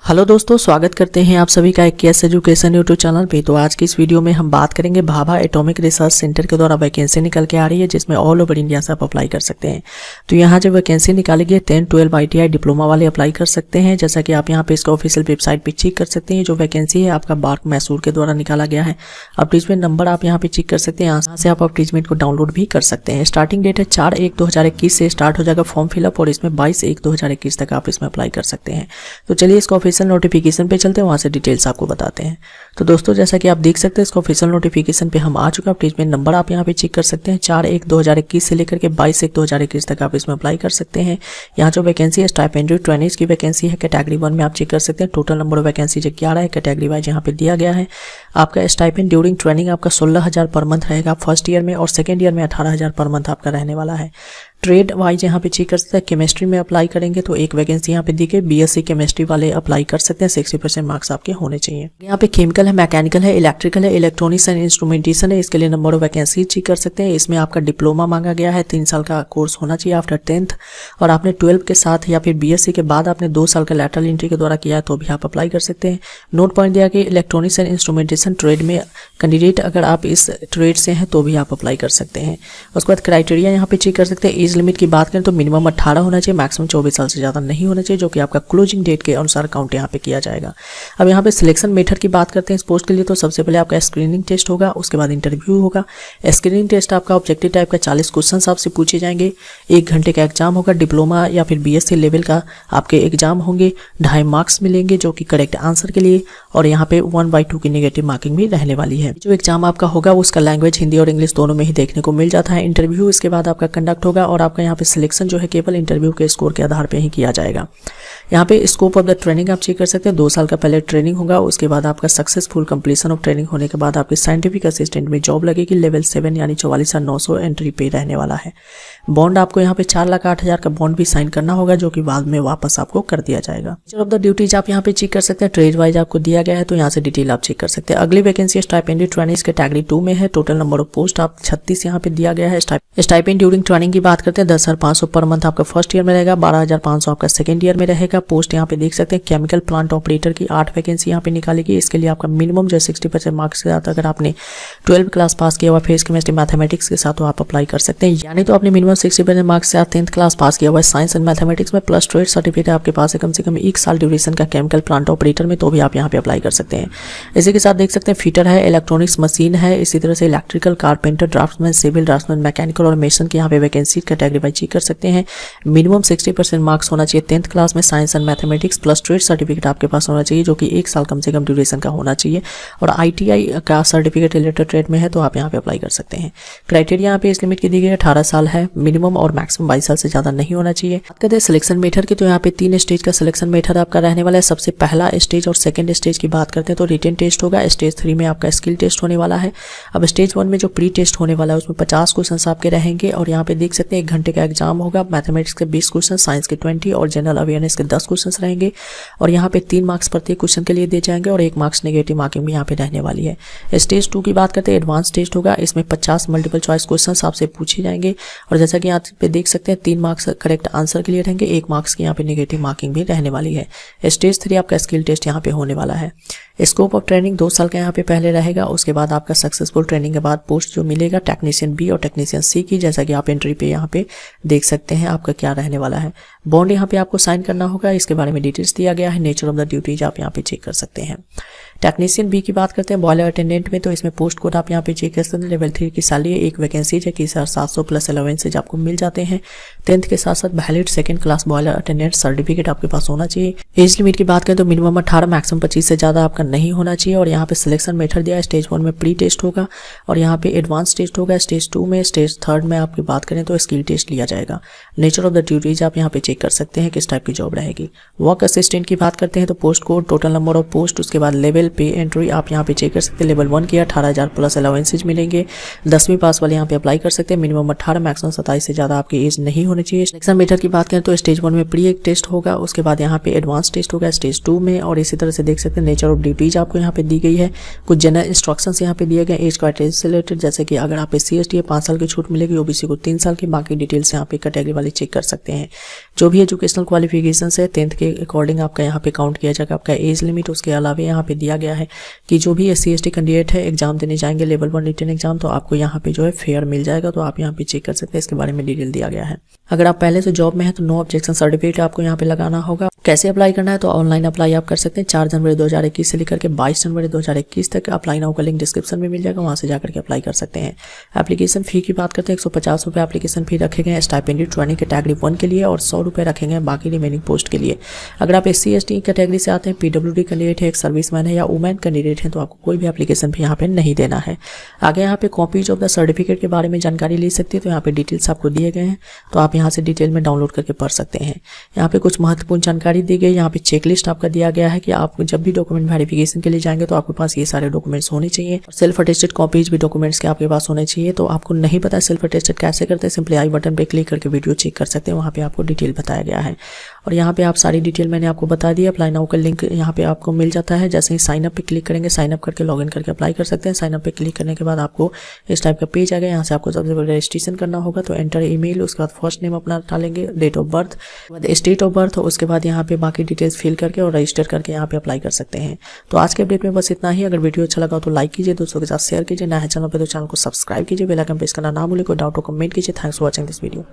Hello दोस्तों, स्वागत करते हैं आप सभी का केएस एजुकेशन यूट्यूब चैनल पे। तो आज की इस वीडियो में हम बात करेंगे भाभा एटॉमिक रिसर्च सेंटर के द्वारा वैकेंसी निकल के आ रही है, जिसमें ऑल ओवर इंडिया से आप अप्लाई कर सकते हैं। तो यहाँ जो वैकेंसी निकाली गई 10-12 ITI डिप्लोमा वाले अप्लाई कर सकते हैं। जैसा कि आप यहाँ पे इसका ऑफिशियल वेबसाइट पे चेक कर सकते हैं। जो वैकेंसी है आपका बार्क मैसूर के द्वारा निकाला गया है। अपटीजमेंट नंबर आप यहाँ पे चेक कर सकते हैं। यहाँ से आप अपटीजमेंट को डाउनलोड भी कर सकते हैं। स्टार्टिंग डेट है 4/1/2021 से स्टार्ट हो जाएगा फॉर्म फिलअप, और इसमें 22/1/2021 तक आप इसमें अप्लाई कर सकते हैं। तो चलिए इसका ऑफिशियल नोटिफिकेशन पे चलते हैं, वहां से डिटेल्स आपको बताते हैं। तो दोस्तों, जैसा कि आप देख सकते हैं इसका ऑफिशियल नोटिफिकेशन पे हम आ चुका है। अपटीजमेंट नंबर आप यहाँ पे चेक कर सकते हैं। 4/1/2021 से लेकर के 22/1/2021 तक आप इसमें अप्लाई कर सकते हैं। यहाँ जो वैकेंसी है स्टाइपेंडरी ट्रेनिंग्स की वैकेंसी है। कैटेगरी 1 में आप चेक कर सकते हैं। टोटल नंबर ऑफ वैकेंसी जो 11 है, कैटेगरी वाइज यहाँ पे दिया गया है। आपका स्टाइपेंड ड्यूरिंग ट्रेनिंग आपका 16,000 पर मंथ रहेगा फर्स्ट ईयर में, और सेकेंड ईयर में 18,000 पर मंथ आपका रहने वाला है। ट्रेड वाइज यहाँ पे चेक कर सकते हैं। केमिस्ट्री में अप्लाई करेंगे तो एक वैकेंसी यहाँ पे दी गई। BSc केमिस्ट्री वाले अप्लाई कर सकते हैं। 60% मार्क्स आपके होने चाहिए। यहाँ पे केमिकल है, मैकेनिकल है, इलेक्ट्रिकल है, इलेक्ट्रॉनिक्स एंड इंस्ट्रूमेंटेशन है। इसके लिए नंबर ऑफ वैकेंसी चेक कर सकते हैं। इसमें आपका डिप्लोमा मांगा गया है। 3 साल का कोर्स होना चाहिए आफ्टर 10th, और आपने 12 के साथ या फिर BSc के बाद आपने 2 साल का लैटरल एंट्री के द्वारा किया है तो भी आप अप्लाई कर सकते हैं। नोट पॉइंट दिया कि इलेक्ट्रॉनिक्स एंड इंस्ट्रूमेंटेशन ट्रेड में कैंडिडेट अगर आप इस ट्रेड से हैं तो भी आप अप्लाई कर सकते हैं। उसके बाद क्राइटेरिया यहाँ पे चेक कर सकते हैं। एज लिमिट की बात करें तो मिनिमम 18 होना चाहिए, मैक्सिमम 24 साल से ज़्यादा नहीं होना चाहिए, जो कि आपका क्लोजिंग डेट के अनुसार काउंट यहाँ पे किया जाएगा। अब यहाँ पे सिलेक्शन मेथड की बात करते हैं इस पोस्ट के लिए। तो सबसे पहले आपका स्क्रीनिंग टेस्ट होगा, उसके बाद इंटरव्यू होगा। स्क्रीनिंग टेस्ट आपका ऑब्जेक्टिव टाइप का 40 क्वेश्चन आपसे पूछे जाएंगे। 1 घंटे का एग्जाम होगा। डिप्लोमा या फिर BSc लेवल का आपके एग्जाम होंगे। 2.5 मार्क्स मिलेंगे जो कि करेक्ट आंसर के लिए, और यहाँ पे 1/2 की नेगेटिव मार्किंग भी रहने वाली है। जो एग्जाम आपका होगा उसका लैंग्वेज हिंदी और इंग्लिश दोनों में ही देखने को मिल जाता है। इंटरव्यू इसके बाद आपका कंडक्ट होगा, और आपका यहाँ पे सिलेक्शन जो है केवल इंटरव्यू के स्कोर के आधार पे ही किया जाएगा। यहाँ पे स्कोप ऑफ द ट्रेनिंग आप चेक कर सकते हैं। 2 साल का पहले ट्रेनिंग होगा, उसके बाद आपका सक्सेसफुल कंप्लीशन ऑफ ट्रेनिंग होने के बाद आपके साइंटिफिक असिस्टेंट में जॉब लगेगी। लेवल 7 यानी 44,900 एंट्री पे रहने वाला है। बॉन्ड आपको यहाँ पे 4,08,000 का बॉन्ड भी साइन करना होगा, जो कि बाद में वापस आपको कर दिया जाएगा। नेचर ऑफ द ड्यूटीज आप यहाँ पे चेक कर सकते हैं। ट्रेड वाइज आपको दिया गया है, तो यहाँ से डिटेल आप चेक कर सकते हैं। अगली वैकेंसी स्टाइपेंडी ट्रेनिंग कैटेगरी 2 में है। टोटल नंबर ऑफ पोस्ट आप 36 यहाँ पे दिया गया है। स्टाइपेंड ड्यूरिंग ट्रेनिंग की बात करते हैं 10,500 पर मंथ आपका फर्स्ट ईयर में रहेगा। 12,500 आपका सेकंड ईयर में रहेगा। पोस्ट यहाँ पे देख सकते हैं केमिकल प्लांट ऑपरेटर की 8 वैकेंसी यहाँ पे निकालेगी। इसके लिए आपका मिनिमम जो 60% मार्क्स के साथ अगर आपने 12 क्लास पास किया हुआ फिजिक्स केमिस्ट्री मैथमेटिक्स के साथ तो आप अप्लाई कर सकते हैं। यानी तो आपने मिनिमम 60% मार्क्स से 10th क्लास पास किया हुआ है साइंस एंड मैथमेटिक्स में, प्लस ट्रेड सर्टिफिकेट आपके पास है कम से कम 1 साल ड्यूरेशन का केमिकल प्लांट ऑपरेटर में, तो भी आप यहाँ पे अप्लाई कर सकते हैं। इसी के साथ देख सकते हैं फिटर है, इलेक्ट्रॉनिक्स मशीन है, इसी तरह से electrical, carpenter, draughtsman, civil draughtsman, mechanical और मेसन की यहाँ पे वैकेंसी कैटेगरी वाइज चेक कर सकते हैं। मिनिमम 60% मार्क्स होना चाहिए 10th क्लास में science and mathematics, plus trade certificate आपके पास होना चाहिए जो कि 1 साल कम से कम ड्यूरेशन का होना चाहिए, और ITI का सर्टिफिकेट रिलेटेड ट्रेड में है तो आप यहाँ पे अप्लाई कर सकते हैं। क्राइटेरिया यहाँ पे इस लिमिट की दी गई है 18 साल है मिनिमम, और मैक्सिमम 22 साल से ज़्यादा नहीं होना चाहिए। बात करते हैं सिलेक्शन मेथड की, तो यहाँ पे 3 स्टेज का सिलेक्शन मेथड आपका रहने वाला है। सबसे पहला स्टेज और सेकंड स्टेज की बात करते हैं तो रिटन टेस्ट होगा। स्टेज 3 में आपका स्किल टेस्ट होने वाला है। अब स्टेज 1 में जो प्री टेस्ट होने वाला है उसमें 50 क्वेश्चन आपके रहेंगे, और यहाँ पे देख सकते हैं 1 घंटे का एग्जाम होगा। मैथमेटिक्स के 20 क्वेश्चन, साइंस के 20 और जनरल अवेयरनेस के 10 क्वेश्चन रहेंगे, और यहाँ पे 3 मार्क्स प्रत्येक क्वेश्चन के लिए दिए जाएंगे, और 1 मार्क्स नेगेटिव मार्किंग भी यहाँ पे रहने वाली है। स्टेज 2 की बात करते हैं एडवांस टेस्ट होगा। इसमें 50 मल्टीपल चॉइस क्वेश्चन आपसे पूछे जाएंगे, और जैसा कि यहाँ पे देख सकते हैं 3 मार्क्स करेक्ट आंसर के लिए रहेंगे, 1 मार्क्स की यहाँ पे नेगेटिव मार्किंग भी रहने वाली है। स्टेज 3 आपका स्किल टेस्ट यहाँ पे होने वाला है। स्कोप ऑफ ट्रेनिंग 2 साल का यहाँ पे पहले रहेगा। उसके बाद आपका सक्सेसफुल ट्रेनिंग के बाद पोस्ट जो मिलेगा टेक्नीशियन B और टेक्नीशियन C की, जैसा कि आप एंट्री पे यहाँ पे देख सकते हैं आपका क्या रहने वाला है। बॉन्ड यहाँ पे आपको साइन करना होगा, इसके बारे में डिटेल्स दिया गया है। नेचर ऑफ द ड्यूटीज आप यहाँ पे चेक कर सकते हैं। टेक्नीशियन B की बात करते हैं बॉयलर अटेंडेंट में, तो इसमें पोस्ट कोड आप यहाँ पे चेक कर सकते हैं। लेवल 3 की सैलरी है, 1 वैकेंसी है कि 700 प्लस अलाउंसेज आपको मिल जाते हैं। 10th के साथ साथ valid 2nd class boiler attendant certificate आपके पास होना चाहिए। एज लिमिट की बात करें तो मिनिमम 18 मैक्सिमम 25 से ज़्यादा आपका नहीं होना चाहिए, और यहाँ पे सिलेक्शन मेथड दिया है। स्टेज 1 में प्री टेस्ट होगा, और यहाँ पे एडवांस टेस्ट होगा स्टेज 2 में। स्टेज 3 में आपकी बात करें तो स्किल टेस्ट लिया जाएगा। नेचर ऑफ द ड्यूटीज आप यहाँ पे चेक कर सकते हैं किस टाइप की जॉब रहेगी। वर्क असिस्टेंट की बात करते हैं तो post code, total number of post, उसके बाद लेवल, पे, एंट्री आप यहाँ पे चेक कर सकते हैं। लेवल 1 की 18,000 प्लस अलाउंसेज मिलेंगे। 10वीं पास वाले यहाँ पे अप्लाई कर सकते हैं। मिनिमम 18 मैक्सिमम 27 से ज़्यादा आपकी एज नहीं होनी चाहिए। सिलेक्शन मेथड की बात करें तो स्टेज 1 में प्री एक टेस्ट होगा, उसके बाद यहाँ पे एडवांस टेस्ट होगा स्टेज 2 में, और इसी तरह से देख सकते हैं नेचर ऑफ ड्यूटीज आपको यहाँ पे दी गई है। कुछ जनरल इंस्ट्रक्शंस यहाँ पे दिए गए एज क्राइटेरिया से रिलेटेड, जैसे कि अगर आप SC/ST है 5 साल की छूट मिलेगी, OBC को 3 साल की, बाकी बाकी डिटेल्स यहाँ पे कैटेगरी वाली चेक कर सकते हैं। जो भी एजुकेशनल क्वालिफिकेशन है 10th के अकॉर्डिंग आपका यहाँ पे काउंट किया जाएगा। आपका एज लिमिट उसके अलावा यहाँ पे दिया गया है कि जो भी SC ST कैंडिडेट है एग्जाम देने जाएंगे लेवल 1 रिटन एग्जाम, तो आपको यहाँ पे जो है फेयर मिल जाएगा। तो आप यहाँ पे चेक कर सकते हैं, इसके बारे में डिटेल दिया गया है। अगर आप पहले से जॉब में है तो नो ऑब्जेक्शन सर्टिफिकेट आपको यहाँ पे लगाना होगा। कैसे अप्लाई करना है, तो ऑनलाइन अप्लाई आप कर सकते हैं। 4 जनवरी 2021 से लेकर के 22 जनवरी 2021 तक अप्लाई नाउ का लिंक डिस्क्रिप्शन में मिल जाएगा, वहां से जाकर के अप्लाई कर सकते हैं। एप्लीकेशन फी की बात करते हैं, 150 रुपये एप्लीकेशन फी रखे गए हैं स्टाइपेंडी ट्रेनिंग कैटेगरी 1 के लिए और 100 रुपये रखे गए बाकी रिमेनिंग पोस्ट के लिए। अगर आप SC ST कैटेगरी से आते हैं, PWD कैंडिडेट है, एक सर्विसमैन है या वुमेन कैंडिडेट है, तो आपको कोई भी एप्लीकेशन फी यहाँ पे नहीं देना है। आगे यहाँ पे कॉपीज ऑफ द सर्टिफिकेट के बारे में जानकारी ले सकती है, तो यहाँ पे डिटेल्स आपको दिए गए हैं, तो आप यहाँ से डिटेल में डाउनलोड करके पढ़ सकते हैं। यहाँ पे कुछ महत्वपूर्ण जानकारी दी गई। यहाँ पे चेकलिस्ट आपका दिया गया है कि आप जब भी डॉक्यूमेंट वेरिफिकेशन के लिए जाएंगे तो आपके पास ये सारे डॉक्यूमेंट्स होने चाहिए। सेल्फ अटेस्टेड कॉपीज भी डॉक्यूमेंट्स के आपके पास होने चाहिए। तो आपको नहीं पता सेल्फ अटेस्टेड कैसे करते हैं, सिंपली आई बटन पे क्लिक करके वीडियो चेक कर सकते हैं, वहाँ पे आपको डिटेल बताया गया है। और यहाँ पे आप सारी डिटेल मैंने आपको बता दी। अप्लाई नाउ का लिंक यहाँ पे आपको मिल जाता है। जैसे ही साइन अप पे क्लिक करेंगे, साइन अप करके लॉगिन करके अप्लाई कर सकते हैं। साइन अप पे क्लिक करने के बाद आपको इस टाइप का पेज आ गया। यहाँ से आपको सबसे पहले रजिस्ट्रेशन करना होगा, तो एंटर ईमेल, उसके बाद फर्स्ट नेम अपना डालेंगे, date of birth, state of birth, उसके बाद यहाँ पे बाकी डिटेल्स फिल करके और रजिस्टर करके यहाँ पे अप्लाई कर सकते हैं। तो आज के अपडेट में बस इतना ही। अगर वीडियो अच्छा लगा तो लाइक कीजिए, दोस्तों के साथ शेयर कीजिए, नया है चैनल पे तो चैनल को सब्सक्राइब कीजिए, बेल आइकन प्रेस करना ना भूलिए। कोई डाउट हो कमेंट कीजिए। Thanks for watching this video.